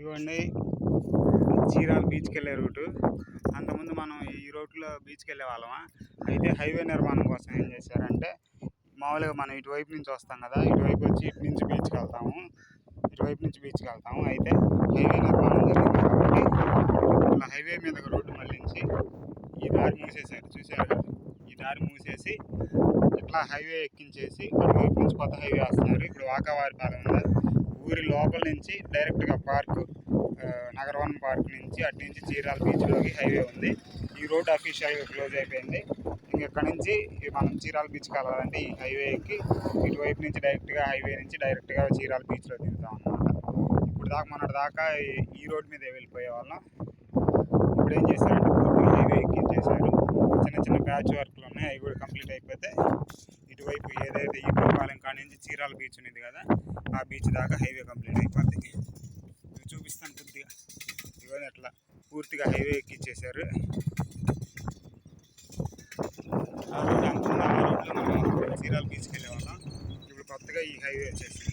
ఇదిగోండి చీరాల బీచ్కి వెళ్ళే రూటు. అంతకుముందు మనం ఈ రోడ్లో బీచ్కి వెళ్ళే వాళ్ళమా. అయితే హైవే నిర్మాణం కోసం ఏం చేశారంటే, మామూలుగా మనం ఇటువైపు నుంచి వస్తాం కదా, ఇటువైపు వచ్చి ఇటు నుంచి బీచ్కి వెళ్తాము, ఇటువైపు నుంచి బీచ్కి వెళ్తాము. అయితే హైవే నిర్మాణం జరిగింది కాబట్టి ఇలా హైవే మీద రోడ్డు మళ్ళించి ఈ దారి మూసేశారు. చూశారు కదా, ఈ దారి మూసేసి ఇట్లా హైవే ఎక్కించేసి అటువైపు నుంచి కొత్త హైవే వస్తున్నారు. ఇప్పుడు వాకావారిపాలెం ఉంది, ఊరి లోపల నుంచి డైరెక్ట్గా పార్కు, నగరవనం పార్క్ నుంచి అటు నుంచి చీరాల బీచ్లోకి హైవే ఉంది. ఈ రోడ్ అఫీషియల్గా క్లోజ్ అయిపోయింది. ఇంకెక్కడ నుంచి మనం చీరాల బీచ్కి వెళ్ళాలంటే ఈ హైవే ఎక్కి ఇటువైపు నుంచి హైవే నుంచి డైరెక్ట్గా చీరాల బీచ్లో దిగుతాం అన్నమాట. ఇప్పుడు దాకా మొన్నటి దాకా ఈ రోడ్ మీద వెళ్ళిపోయే వాళ్ళం. ఇప్పుడు ఏం చేశారంటే పూర్తిగా హైవే ఎక్కించేశారు. చిన్న చిన్న ప్యాచ్ వర్క్లు ఉన్నాయి, అవి కూడా కంప్లీట్ అయిపోతే ఇటువైపు ఏదైతే ఈ పాలెం కాడ నుంచి చీరాల బీచ్ ఉంది కదా, ఆ బీచ్ దాకా హైవే కంప్లీట్ అయిపోతుంది. ఇవి చూపిస్తాను కొద్దిగా. ఇవన్నీ అట్లా పూర్తిగా హైవే ఎక్కించేశారు. ఆ రోడ్లో మనం చీరాల బీచ్కి వెళ్ళేవాళ్ళం. ఇప్పుడు కొత్తగా ఈ హైవే వచ్చేసింది.